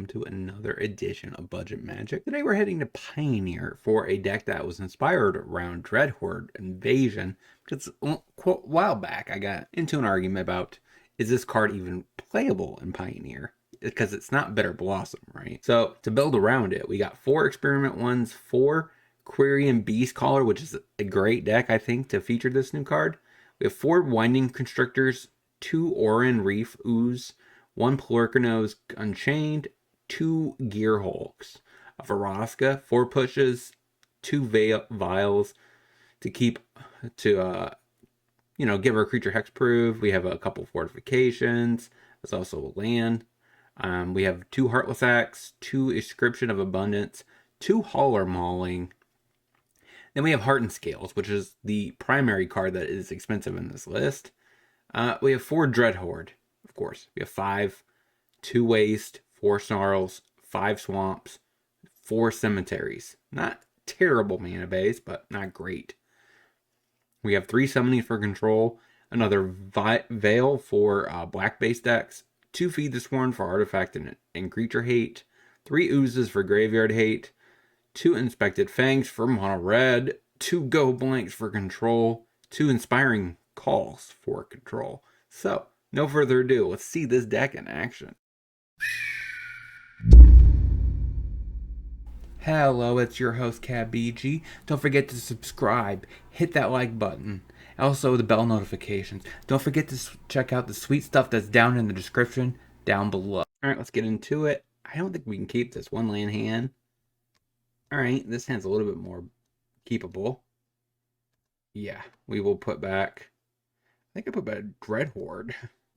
welcome to another edition of Budget Magic. Today we're heading to Pioneer for a deck that was inspired around Dreadhorde Invasion. Because a while back I got into an argument about, is this card even playable in Pioneer? Because it's not Bitter Blossom, right? So to build around it, we got 4 Experiment ones, 4 Quirion Beastcaller, which is a great deck, I think, to feature this new card. We have 4 Winding Constrictors, 2 Oran Reef Ooze, 1 Plurkinose Unchained, 2 Gear Hulks, a Vraska, 4 pushes, 2 Vials to keep to give our creature hexproof. We have a couple fortifications. There's also a land. We have 2 Heartless Axe, 2 Inscription of Abundance, 2 Hauler Mauling. Then we have Heart and Scales, which is the primary card that is expensive in this list. We have 4 Dreadhorde, of course. We have 5, 2 Waste, 4 Snarls, 5 Swamps, 4 Cemeteries. Not terrible mana base, but not great. We have 3 Summoning for Control, another Veil for black base decks, 2 Feed the Sworn for Artifact and Creature Hate, 3 Oozes for Graveyard Hate, 2 Inspected Fangs for Mono Red, 2 Go Blanks for Control, 2 Inspiring Calls for Control. So, no further ado, let's see this deck in action. Hello, it's your host KebbieG. Don't forget to subscribe, hit that like button, also the bell notifications. Don't forget to check out the sweet stuff that's down in the description down below. Alright, let's get into it. I don't think we can keep this 1 land hand. Alright, this hand's a little bit more keepable. Yeah, we will put back, I think I put back Dreadhorde.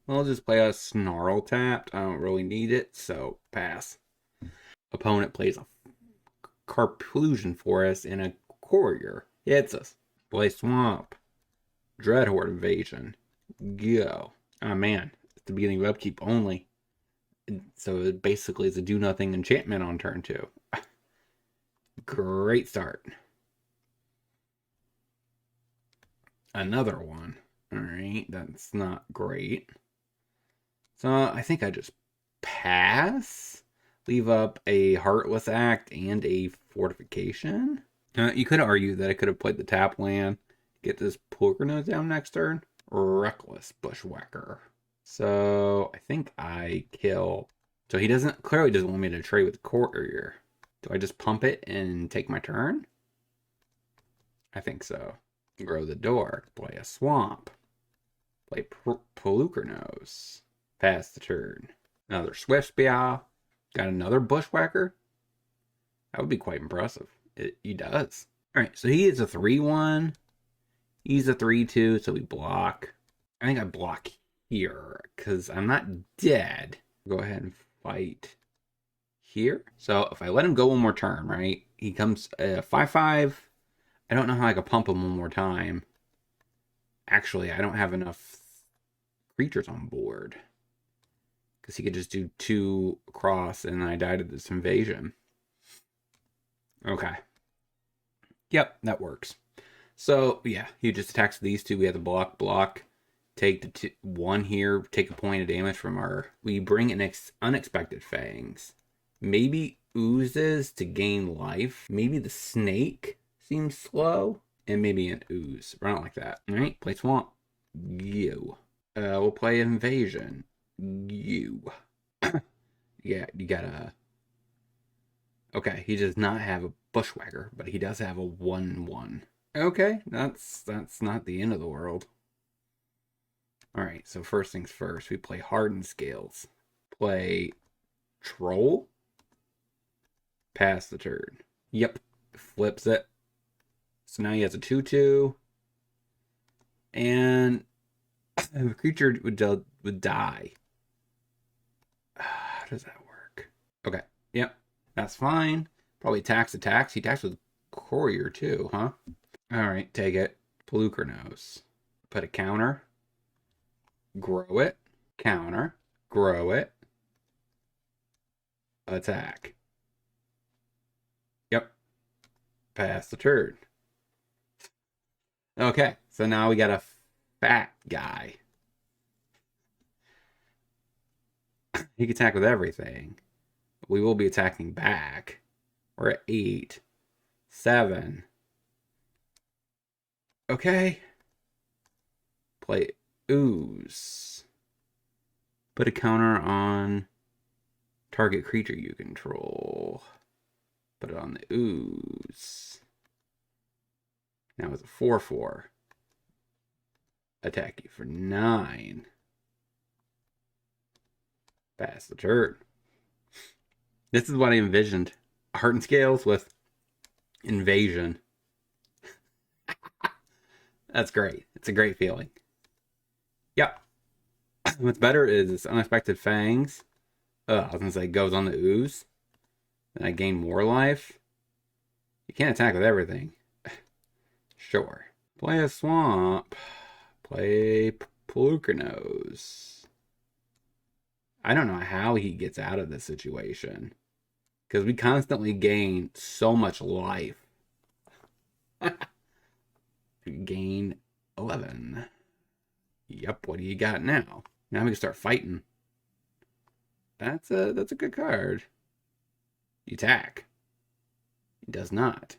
I'll just play a Snarl tapped. I don't really need it, so pass. Opponent plays a Carplusion Forest and a Courier. Hits us. Play Swamp. Dreadhorde Invasion. Go. Oh man, it's the beginning of upkeep only. So it basically is a do nothing enchantment on turn 2. Great start. Another one. Alright, that's not great. So I think I just pass. Leave up a Heartless Act and a Fortification. You could argue that I could have played the tap land. Get this Plurkinose down next turn. Reckless Bushwhacker. So I think I kill. So he clearly doesn't want me to trade with Courier. Do I just pump it and take my turn? I think so. Grow the Door. Play a Swamp. Play Plurkinose. Pass the turn. Another Swift Spear. Got another Bushwhacker. That would be quite impressive. He does. Alright, so he is a 3-1. He's a 3-2, so we block. I think I block here, because I'm not dead. Go ahead and fight here. So if I let him go one more turn, right? He comes 5-5. I don't know how I could pump him one more time. Actually, I don't have enough creatures on board. Because he could just do 2 across and I died of this invasion. Okay. Yep, that works. So, yeah, he just attacks these 2. We have the block. Take the 1 here. Take a point of damage from our... We bring an unexpected fangs. Maybe oozes to gain life. Maybe the snake seems slow. And maybe an ooze. Run it like that. Alright, play Swamp. You. We'll play Invasion. You. Yeah, you gotta... Okay, he does not have a Bushwhacker, but he does have a 1-1. Okay, that's not the end of the world. Alright, so first things first, we play Hardened Scales. Play Troll. Pass the turn. Yep, flips it. So now he has a 2-2. And the creature would die. How does that work? Okay, yep, that's fine. Probably attacks. He attacks with Courier too, huh? Alright, take it. Plurkinose. Put a counter. Grow it. Counter. Grow it. Attack. Yep. Pass the turn. Okay, so now we got a fat guy. He can attack with everything. We will be attacking back. We're at 8, 7. Okay. Play ooze. Put a counter on target creature you control. Put it on the ooze. Now it's a 4/4. Attack you for 9. Pass the turn. This is what I envisioned. Heart and Scales with Invasion. That's great. It's a great feeling. Yep. What's better is Unexpected Fangs. I was going to say goes on the ooze. Then I gain more life. You can't attack with everything. Sure. Play a swamp. Play Polukranos. I don't know how he gets out of this situation. Because we constantly gain so much life. We gain 11. Yep, what do you got now? Now we can start fighting. That's a good card. You attack. He does not.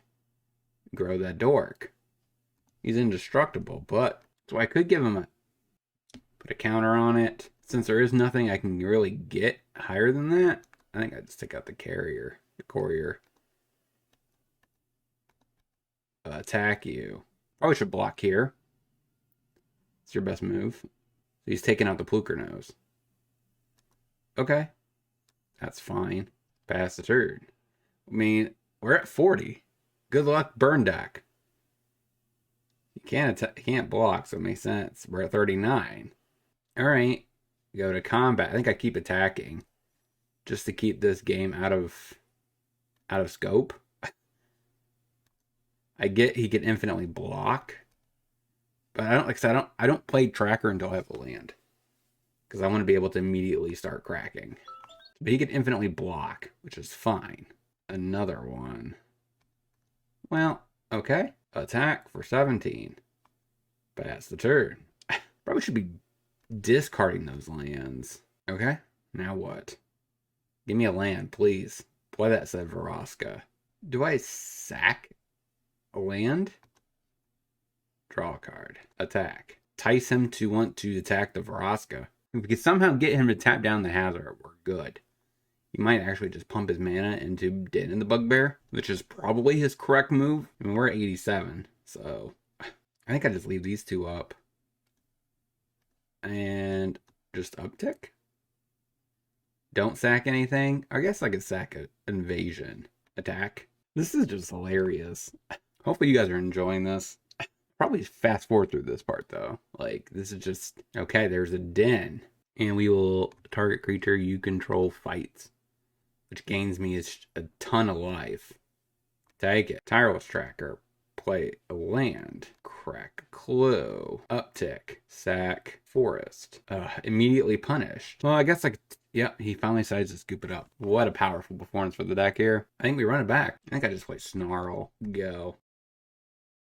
Grow that dork. He's indestructible, but so I could give him put a counter on it. Since there is nothing I can really get higher than that, I think I'd just take out the courier. Attack you. Probably should block here. It's your best move. So he's taking out the Polukranos. Okay. That's fine. Pass the turn. I mean, we're at 40. Good luck, burn deck. You can't block, so it makes sense. We're at 39. Alright. Go to combat. I think I keep attacking. Just to keep this game out of scope. I get he can infinitely block. But I don't play tracker until I have a land. Because I want to be able to immediately start cracking. But he can infinitely block, which is fine. Another one. Well, okay. Attack for 17. Pass the turn. Probably should be discarding those lands. Okay, now what? Give me a land, please. Play that, said Vraska. Do I sack a land? Draw a card. Attack. Entice him to want to attack the Vraska. If we can somehow get him to tap down the Hazard, we're good. He might actually just pump his mana into Den in the Bugbear, which is probably his correct move. I mean, we're at 87, so I think I just leave these two up. And just uptick. Don't sack anything. I guess I could sack an invasion. Attack. This is just hilarious. Hopefully you guys are enjoying this. Probably fast forward through this part though. Like, this is just, okay, there's a Den. And we will target creature you control fights. Which gains me a ton of life. Take it. Tireless Tracker. Play a land. Crack a clue. Uptick. Sack. Forest. Immediately punished. Well, I guess yeah, he finally decides to scoop it up. What a powerful performance for the deck here. I think we run it back. I think I just play Snarl. Go.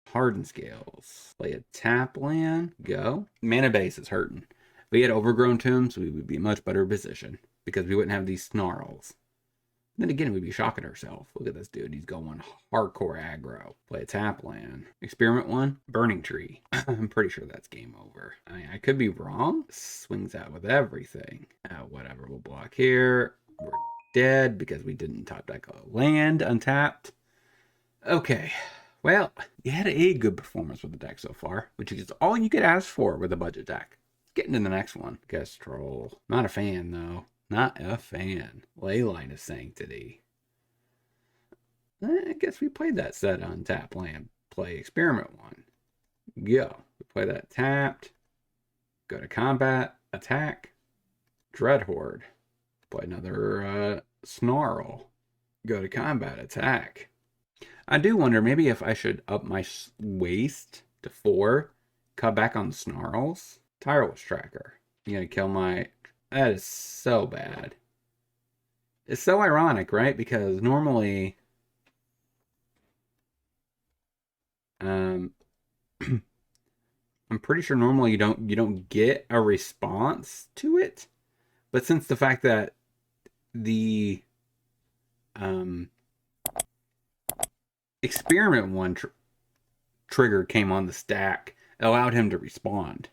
Hardened Scales. Play a tap land. Go. Mana base is hurting. If we had Overgrown Tombs, we would be in much better position. Because we wouldn't have these Snarls. Then again, we'd be shocking ourselves. Look at this dude. He's going hardcore aggro. Play a tap land. Experiment 1. Burning Tree. I'm pretty sure that's game over. I mean, I could be wrong. Swings out with everything. Whatever. We'll block here. We're dead because we didn't top deck a land untapped. Okay. Well, you had a good performance with the deck so far, which is all you could ask for with a budget deck. Let's get into the next one. Guess Troll. Not a fan, though. Not a fan. Leyline of Sanctity. I guess we played that set on tap land. Play Experiment 1. Go. We play that tapped. Go to combat. Attack. Dreadhorde. Play another Snarl. Go to combat. Attack. I do wonder maybe if I should up my waste to 4. Cut back on the Snarls. Tireless Tracker. You gonna kill my... That is so bad. It's so ironic, right? Because normally... I'm pretty sure normally you don't get a response to it. But since the fact that the experiment one trigger came on the stack, it allowed him to respond.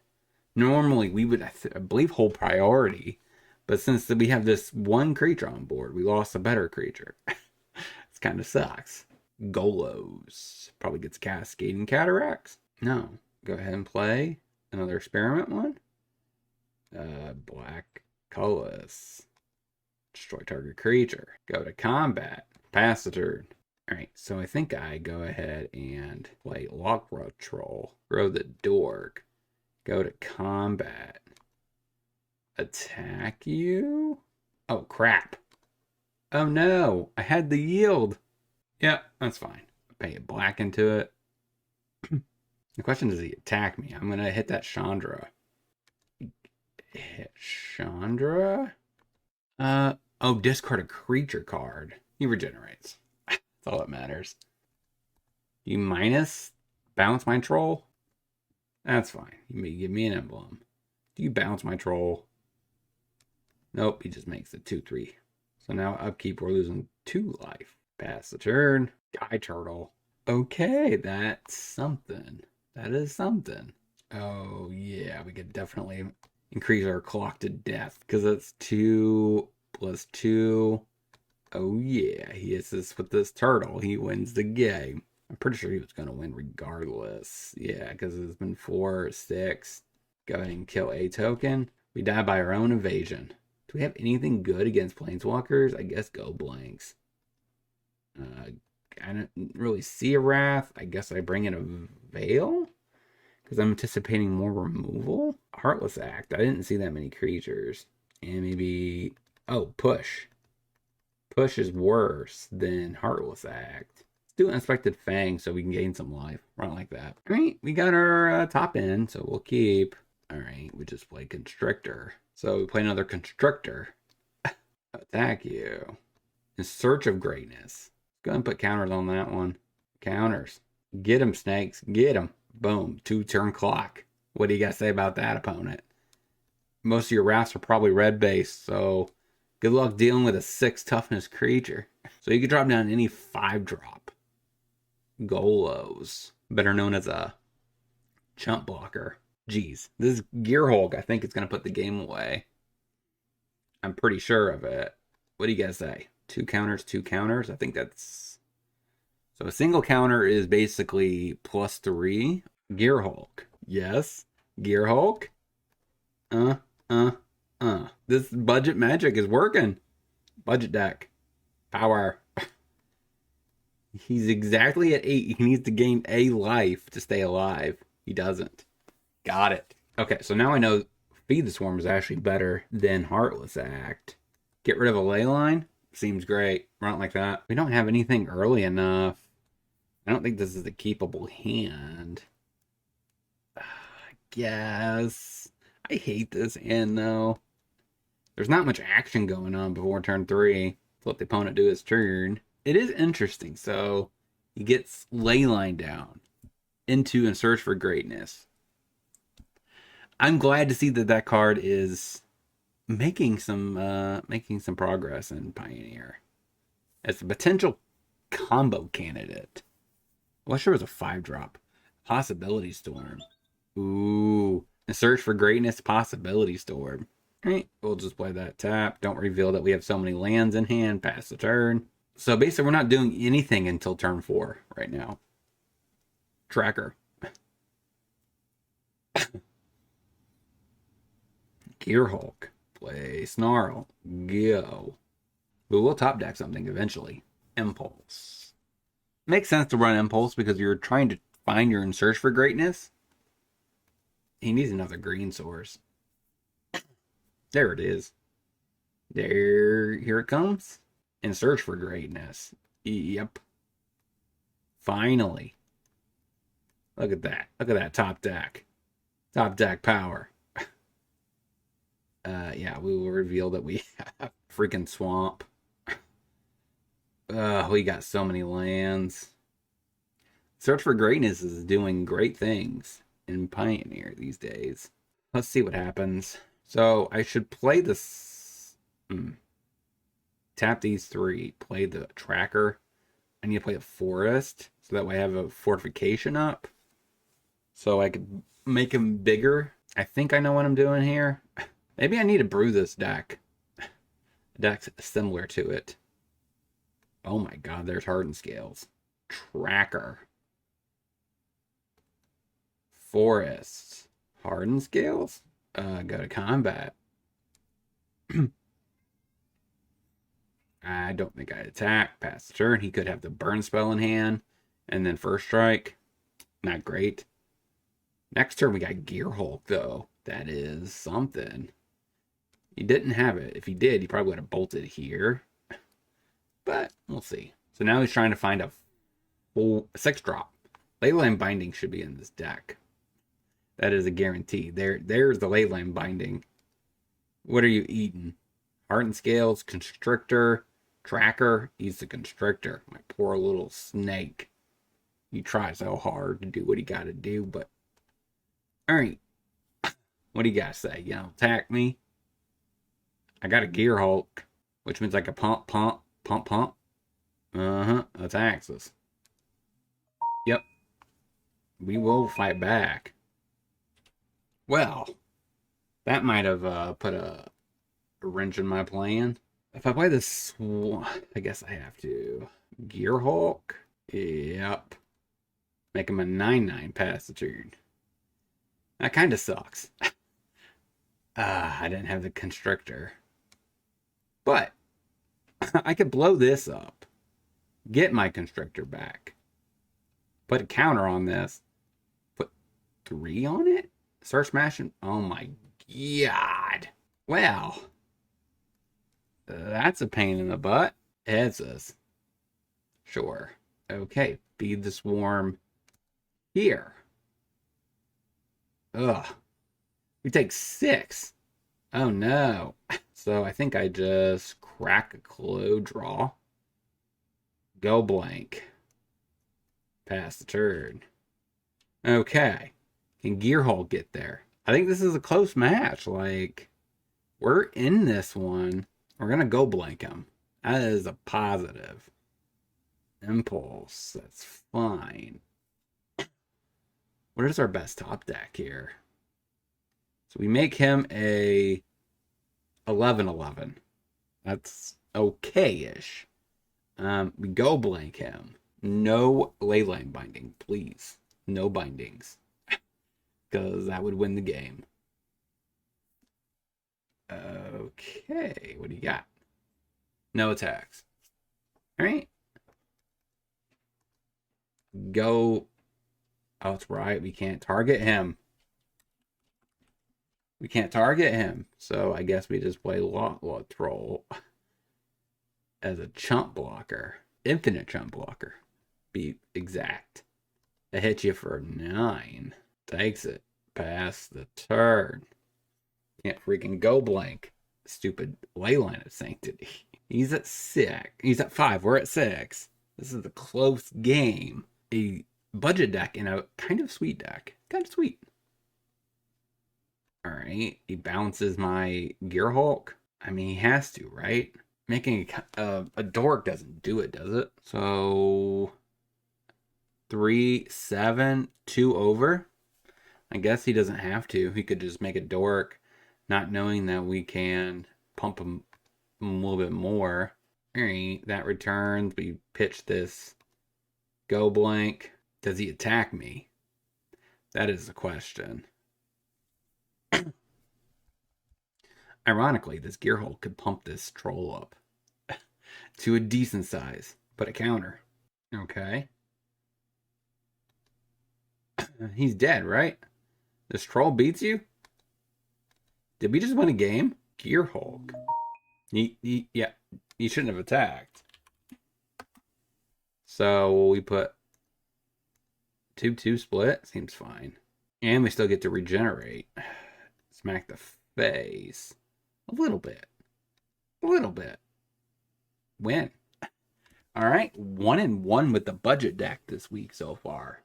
Normally, we would, I believe, hold priority, but since we have this one creature on board, we lost a better creature. It kind of sucks. Golos probably gets Cascading Cataracts. No, go ahead and play another experiment one. Black colorless. Destroy target creature. Go to combat. Pass the turn. Alright, so I think I go ahead and play Lockroad Troll. Throw the Dork. Go to combat. Attack you? Oh, crap. Oh no, I had the yield. Yeah, that's fine. Pay a black into it. The question is, does he attack me? I'm going to hit that Chandra. Hit Chandra? Oh, discard a creature card. He regenerates. That's all that matters. You minus bounce my troll? That's fine. You may give me an emblem. Do you bounce my troll? Nope, he just makes it 2-3. So now upkeep, we're losing 2 life. Pass the turn. Guy turtle. Okay, that's something. That is something. Oh yeah, we could definitely increase our clock to death because that's 2 plus 2. Oh yeah, he hits this with this turtle. He wins the game. I'm pretty sure he was going to win regardless. Yeah, because it's been 4, 6. Go ahead and kill a token. We die by our own evasion. Do we have anything good against planeswalkers? I guess go blanks. I don't really see a Wrath. I guess I bring in a Veil? Because I'm anticipating more removal? Heartless Act. I didn't see that many creatures. And maybe... Oh, Push. Push is worse than Heartless Act. Let's do Unexpected Fang so we can gain some life. Run like that. Alright, we got our top end, so we'll keep. Alright, we just play Constrictor. So we play another Constrictor. Attack you. In Search of Greatness. Go ahead and put counters on that one. Counters. Get him, snakes. Get him. Boom. 2-turn clock. What do you got to say about that, opponent? Most of your Wraths are probably red based, so good luck dealing with a 6 toughness creature. So you can drop down any 5-drop. Golos. Better known as a chump blocker. Jeez. This Gear Hulk, I think, is going to put the game away. I'm pretty sure of it. What do you guys say? 2 counters, 2 counters? I think that's... So a single counter is basically +3. Gear Hulk. Yes. Gear Hulk. This budget magic is working. Budget deck. Power. He's exactly at 8. He needs to gain a life to stay alive. He doesn't. Got it. Okay, so now I know Feed the Swarm is actually better than Heartless Act. Get rid of a Leyline? Seems great. Run it like that. We don't have anything early enough. I don't think this is a keepable hand. I guess. I hate this hand, though. There's not much action going on before turn 3. Let the opponent do his turn. It is interesting. So he gets Leyline down into and Search for Greatness. I'm glad to see that that card is making some progress in Pioneer. As a potential combo candidate. I wish there was a 5-drop. Possibility Storm. Ooh. And Search for Greatness, Possibility Storm. Alright, we'll just play that tap. Don't reveal that we have so many lands in hand. Pass the turn. So basically, we're not doing anything until turn 4 right now. Tracker. Gear Hulk. Play Snarl. Go. But we'll top deck something eventually. Impulse. Makes sense to run Impulse because you're trying to find your Search for Greatness. He needs another green source. There it is. Here it comes. And Search for Greatness. Yep. Finally. Look at that. Look at that top deck. Top deck power. Yeah, we will reveal that we have freaking swamp. We got so many lands. Search for Greatness is doing great things in Pioneer these days. Let's see what happens. So I should play this. Tap these 3. Play the tracker. I need to play a forest so that way I have a fortification up. So I could make him bigger. I think I know what I'm doing here. Maybe I need to brew this deck. A deck's similar to it. Oh my god, there's hardened scales. Tracker. Forests. Hardened scales? Go to combat. I don't think I'd attack. Pass the turn. He could have the burn spell in hand. And then first strike. Not great. Next turn we got Gear Hulk, though. That is something. He didn't have it. If he did, he probably would have bolted here. But we'll see. So now he's trying to find a full 6-drop. Leyline Binding should be in this deck. That is a guarantee. There's the Leyline Binding. What are you eating? Hardened Scales, Constrictor, Tracker. He's the Constrictor. My poor little snake. He tries so hard to do what he got to do, but... Alright. What do you guys say? You know, attack me? I got a Gear Hulk, which means I can pump. Attacks us. Yep. We will fight back. Well, that might have put a wrench in my plan. If I play this, I guess I have to. Gear Hulk? Yep. Make him a 9/9 pass the turn. That kind of sucks. I didn't have the Constrictor. But I could blow this up. Get my Constrictor back. Put a counter on this. Put 3 on it? Start smashing. Oh my god. Well. That's a pain in the butt. It's us. Sure. Okay. Feed the swarm here. Ugh. We take 6. Oh no. So I think I just crack a Clo draw. Go blank. Pass the turn. Okay. Can Gear Hulk get there? I think this is a close match. Like, we're in this one. We're going to go blank him. That is a positive. Impulse. That's fine. What is our best top deck here? So we make him a 11/11. That's okay-ish. We go blank him. No Leyline Binding, please. No bindings. Because that would win the game. Okay, what do you got? No attacks. Alright. Go. Oh, that's right. We can't target him. We can't target him. So I guess we just play Lot Troll as a chump blocker. Infinite chump blocker. Be exact. I hit you for 9. Takes it. Pass the turn. Can't freaking go blank. Stupid Leyline of Sanctity. He's at 6. He's at 5. We're at 6. This is a close game. A budget deck in a kind of sweet deck. Kind of sweet. Alright. He bounces my Gear Hulk. I mean, he has to, right? Making a dork doesn't do it, does it? So 3, 7, 2 over. I guess he doesn't have to. He could just make a dork, not knowing that we can pump him a little bit more. Alright, that returns. We pitch this. Go blank. Does he attack me? That is the question. Ironically, this Gear Hulk could pump this troll up to a decent size. Put a counter. Okay. He's dead, right? This troll beats you? Did we just win a game? Gear Hulk. Yeah, he shouldn't have attacked. So we put 2/2 split. Seems fine. And we still get to regenerate. Smack the face. A little bit. A little bit. Win. Alright, 1-1 with the budget deck this week so far.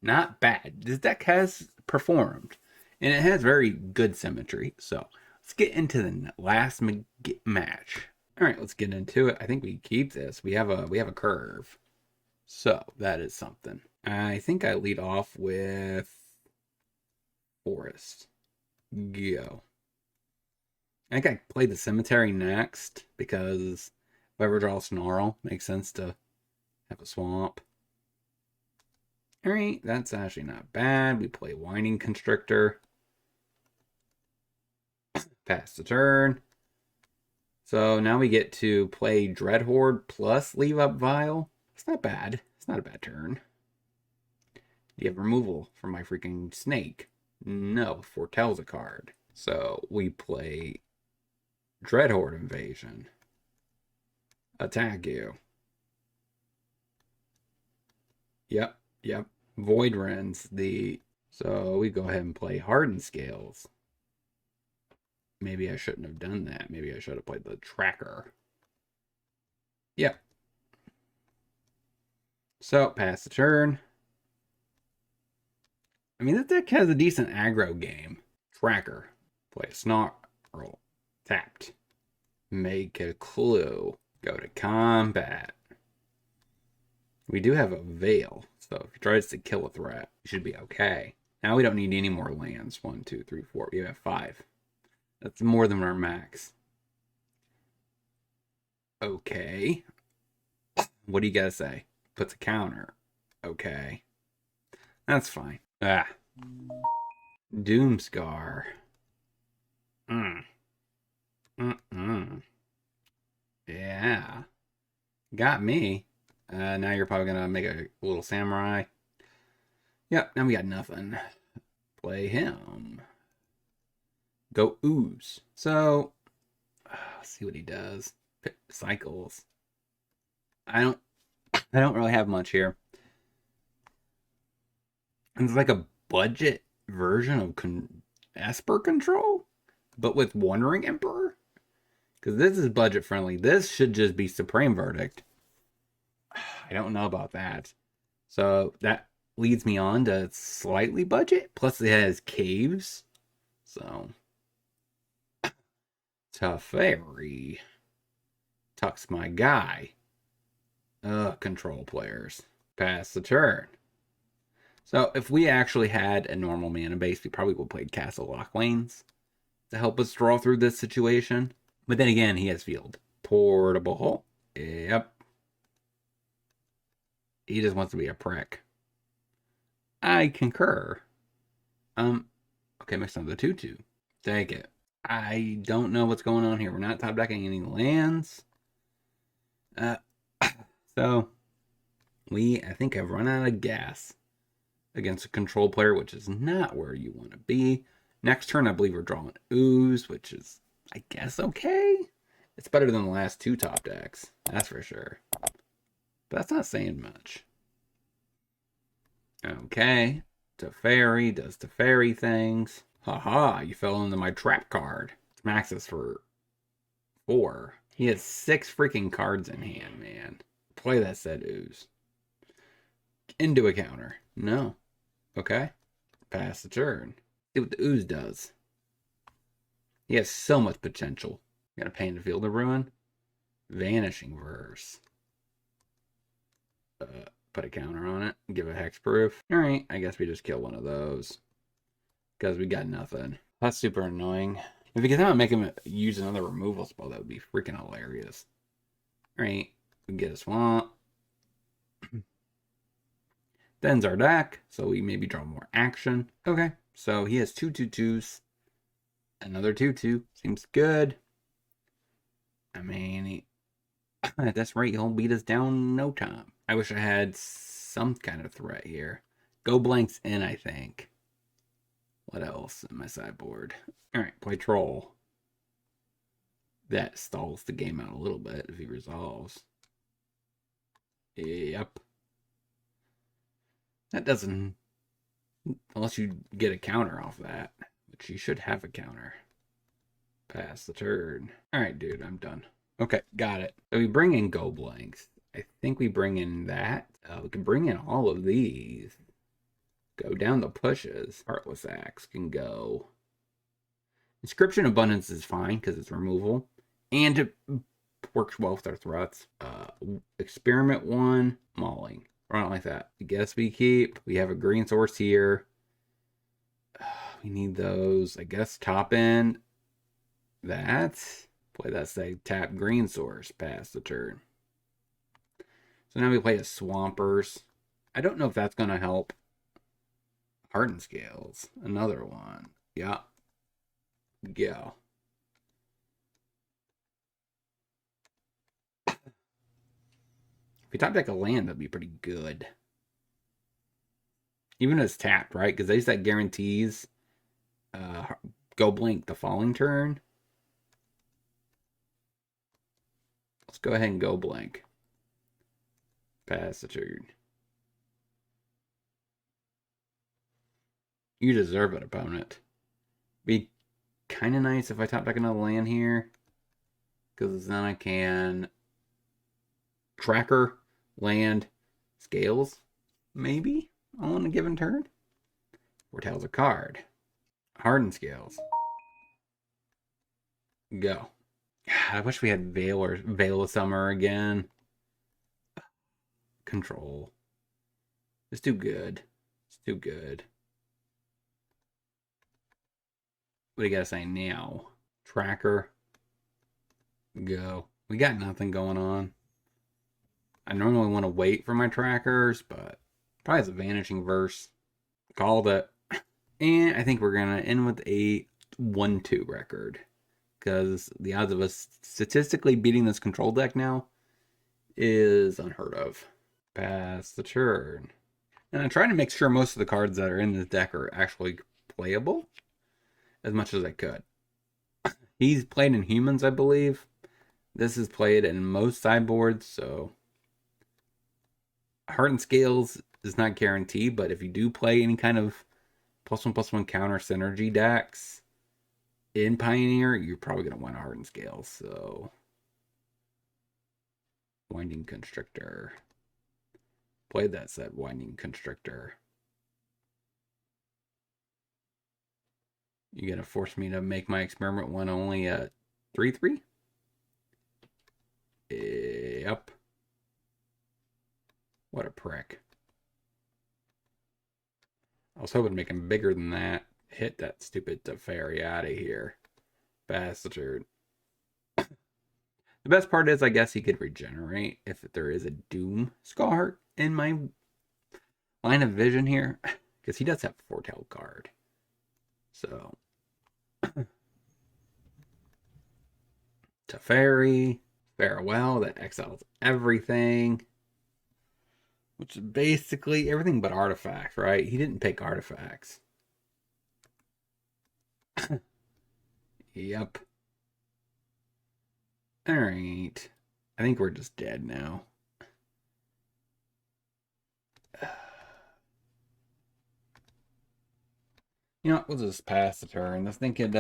Not bad. This deck has performed. And it has very good symmetry. So let's get into the last match. Alright, let's get into it. I think we keep this. We have a curve. So that is something. I think I lead off with Forest. Go. I think I play the Cemetery next because if I ever draw a Snarl, makes sense to have a swamp. Alright, that's actually not bad. We play Winding Constrictor. Pass the turn. So now we get to play Dreadhorde plus Leave Up Vial. It's not bad. It's not a bad turn. Do you have removal from my freaking snake? No, foretells a card. So we play Dreadhorde Invasion. Attack you. Yep. Void Rends the... So we go ahead and play Hardened Scales. Maybe I shouldn't have done that. Maybe I should have played the Tracker. Yep. So, pass the turn. I mean, this deck has a decent aggro game. Tracker. Play a Snarl. Tapped. Make a clue. Go to combat. We do have a Veil, so if he tries to kill a threat, he should be okay. Now we don't need any more lands. 1, 2, 3, 4. We have 5. That's more than our max. Okay. What do you gotta say? Puts a counter. Okay. That's fine. Doomscar. Yeah. Got me. Now you're probably gonna make a little samurai. Yep, now we got nothing. Play him. Go ooze. So, let's see what he does. Cycles. I don't really have much here. It's like a budget version of Esper Control, but with Wandering Emperor. Because this is budget friendly. This should just be Supreme Verdict. I don't know about that. So that leads me on to slightly budget. Plus it has caves. So Teferi. Tuck's my guy. Control players. Pass the turn. So if we actually had a normal mana base, we probably would play Castle Lockwains to help us draw through this situation. But then again, he has field. Portable. Yep. He just wants to be a prick. I concur. Okay, mix on the 2/2. Take it. I don't know what's going on here. We're not top decking any lands. So I think have run out of gas against a control player, which is not where you want to be. Next turn, I believe we're drawing Ooze, which is, I guess, okay. It's better than the last 2 top decks, that's for sure. But that's not saying much. Okay, Teferi does Teferi things. Haha, you fell into my trap card. Max is for 4. He has 6 freaking cards in hand, man. Play that said Ooze. Into a counter. No. Okay. Pass the turn. See what the Ooze does. He has so much potential. Got a Painted Field of Ruin. Vanishing Verse. Put a counter on it. Give a hexproof. Alright, I guess we just kill one of those. Because we got nothing. That's super annoying. If we could somehow make him use another removal spell, that would be freaking hilarious. Alright, we get a swamp. Then's our deck, so we maybe draw more action. Okay, so he has 2 2/2s. Another 2/2. Seems good. I mean, at this rate, he'll beat us down no time. I wish I had some kind of threat here. Go blanks in, I think. What else in my sideboard? Alright, play Troll. That stalls the game out a little bit if he resolves. Yep. That doesn't... Unless you get a counter off that. Which you should have a counter. Pass the turn. Alright, dude, I'm done. Okay, got it. So we bring in Go Blanks. I think we bring in that. We can bring in all of these. Go down the pushes. Heartless Axe can go. Inscription Abundance is fine because it's removal. And it works well with our threats. Experiment 1, Mauling. Run it like that. I guess we keep. We have a green source here. We need those. I guess top end. That. Play that, say, tap green source. Pass the turn. So now we play a Swampers. I don't know if that's going to help. Hardened Scales. Another one. Yeah. Go. If we top deck a land, that'd be pretty good. Even as tapped, right? Because they that guarantees go blink the following turn. Let's go ahead and go blink. Pass the turn. You deserve it, opponent. Be kind of nice if I top deck another land here. Because then I can tracker, land, scales, maybe, on a given turn. Foretells a card. Hardened Scales. Go. I wish we had Veil of Summer again. Control. It's too good. It's too good. What do you gotta say now? Tracker. Go. We got nothing going on. I normally want to wait for my trackers, but probably has a Vanishing Verse. Called it. And I think we're going to end with a 1-2 record. Because the odds of us statistically beating this control deck now is unheard of. Pass the turn. And I try to make sure most of the cards that are in this deck are actually playable as much as I could. He's played in Humans, I believe. This is played in most sideboards, so Hardened Scales is not guaranteed, but if you do play any kind of +1/+1 counter synergy decks in Pioneer, you're probably going to want a Hardened Scales. So, Winding Constrictor. Played that set, Winding Constrictor. You going to force me to make my experiment one only a 3/3? Yep. What a prick. I was hoping to make him bigger than that. Hit that stupid Teferi out of here. Bastard. The best part is, I guess he could regenerate if there is a Doom Scar in my line of vision here. Because he does have a Foretell card. So. Teferi. Farewell. That exiles everything. Which is basically everything but artifacts, right? He didn't pick artifacts. Yep. Alright. I think we're just dead now. You know what? We'll just pass the turn. This thing could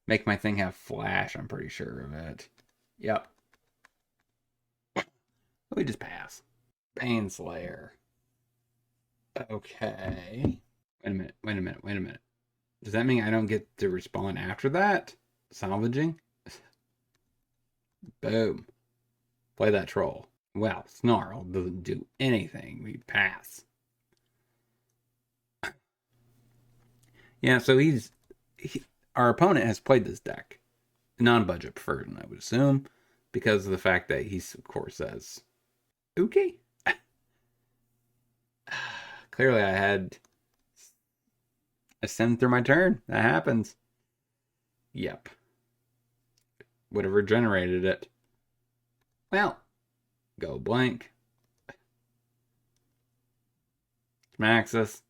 make my thing have flash. I'm pretty sure of it. Yep. We just pass. Baneslayer. Okay. Wait a minute. Does that mean I don't get to respond after that? Salvaging? Boom. Play that troll. Well, Snarl doesn't do anything. We pass. Yeah, so our opponent has played this deck. Non-budget preferred, I would assume, because of the fact that he's, of course, says, okay. Clearly, I had a send through my turn. That happens. Yep. Would have regenerated it. Well, go blank. Maxis.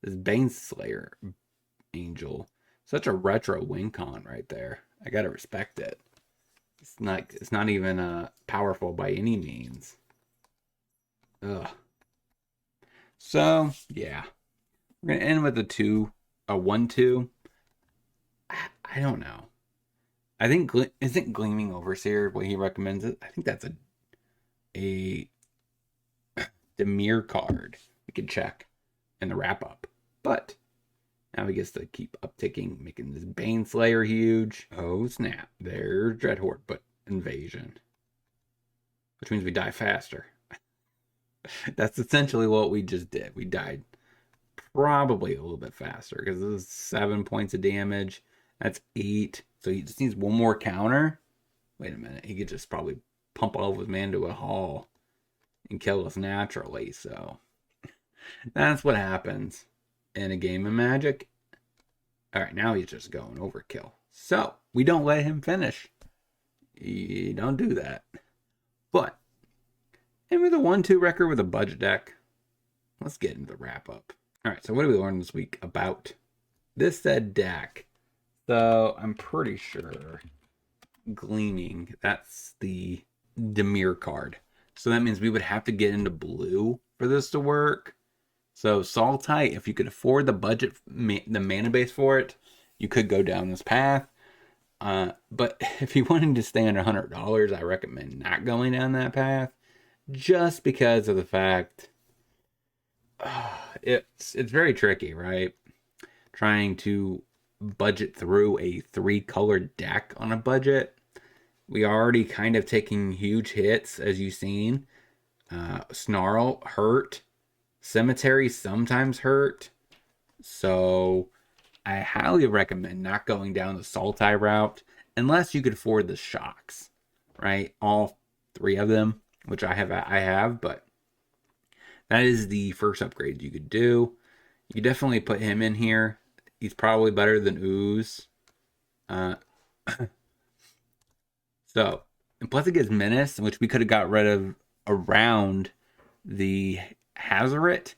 This Baneslayer Angel. Such a retro win con right there. I gotta respect it. It's not even powerful by any means. Ugh. So, yeah. We're going to end with a 1-2. I don't know. I think, isn't Gleaming Overseer what he recommends it? I think that's a Demir card. We can check in the wrap-up. But, now he gets to keep upticking, making this Baneslayer huge. Oh, snap. There's Dreadhorde, but Invasion. Which means we die faster. That's essentially what we just did. We died probably a little bit faster because this is 7 points of damage. That's 8. So he just needs one more counter. Wait a minute. He could just probably pump all of his man to a haul and kill us naturally. So that's what happens in a game of Magic. All right, now he's just going overkill. So we don't let him finish. You don't do that. But, and with a 1-2 record with a budget deck, let's get into the wrap up. All right, so what did we learn this week about this said deck? So I'm pretty sure Gleaming, that's the Dimir card. So that means we would have to get into blue for this to work. So Saltite, if you could afford the budget, the mana base for it, you could go down this path. But if you wanted to stay under $100, I recommend not going down that path, just because of the fact it's very tricky, right? Trying to budget through a 3-colored deck on a budget. We already kind of taking huge hits, as you've seen. Snarl hurt. Cemetery sometimes hurt. So I highly recommend not going down the Sultai route unless you could afford the shocks, right? All 3 of them, which I have, but that is the first upgrade you could do. You definitely put him in here. He's probably better than Ooze. So, and plus it gives Menace, which we could have got rid of around the Hazoret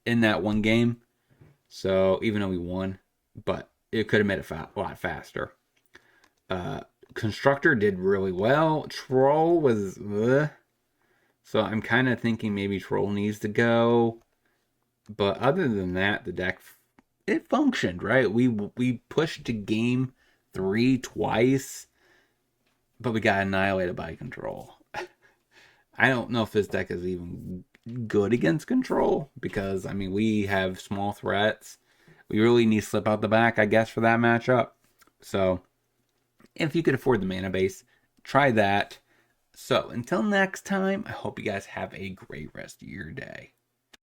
in that one game. So, even though we won, but it could have made it a lot faster. Constructor did really well. Troll was... So, I'm kind of thinking maybe Troll needs to go. But other than that, the deck, it functioned, right? We pushed to game 3 twice, but we got annihilated by control. I don't know if this deck is even good against control, because, I mean, we have small threats. We really need to slip out the back, I guess, for that matchup. So, if you could afford the mana base, try that. So, until next time, I hope you guys have a great rest of your day.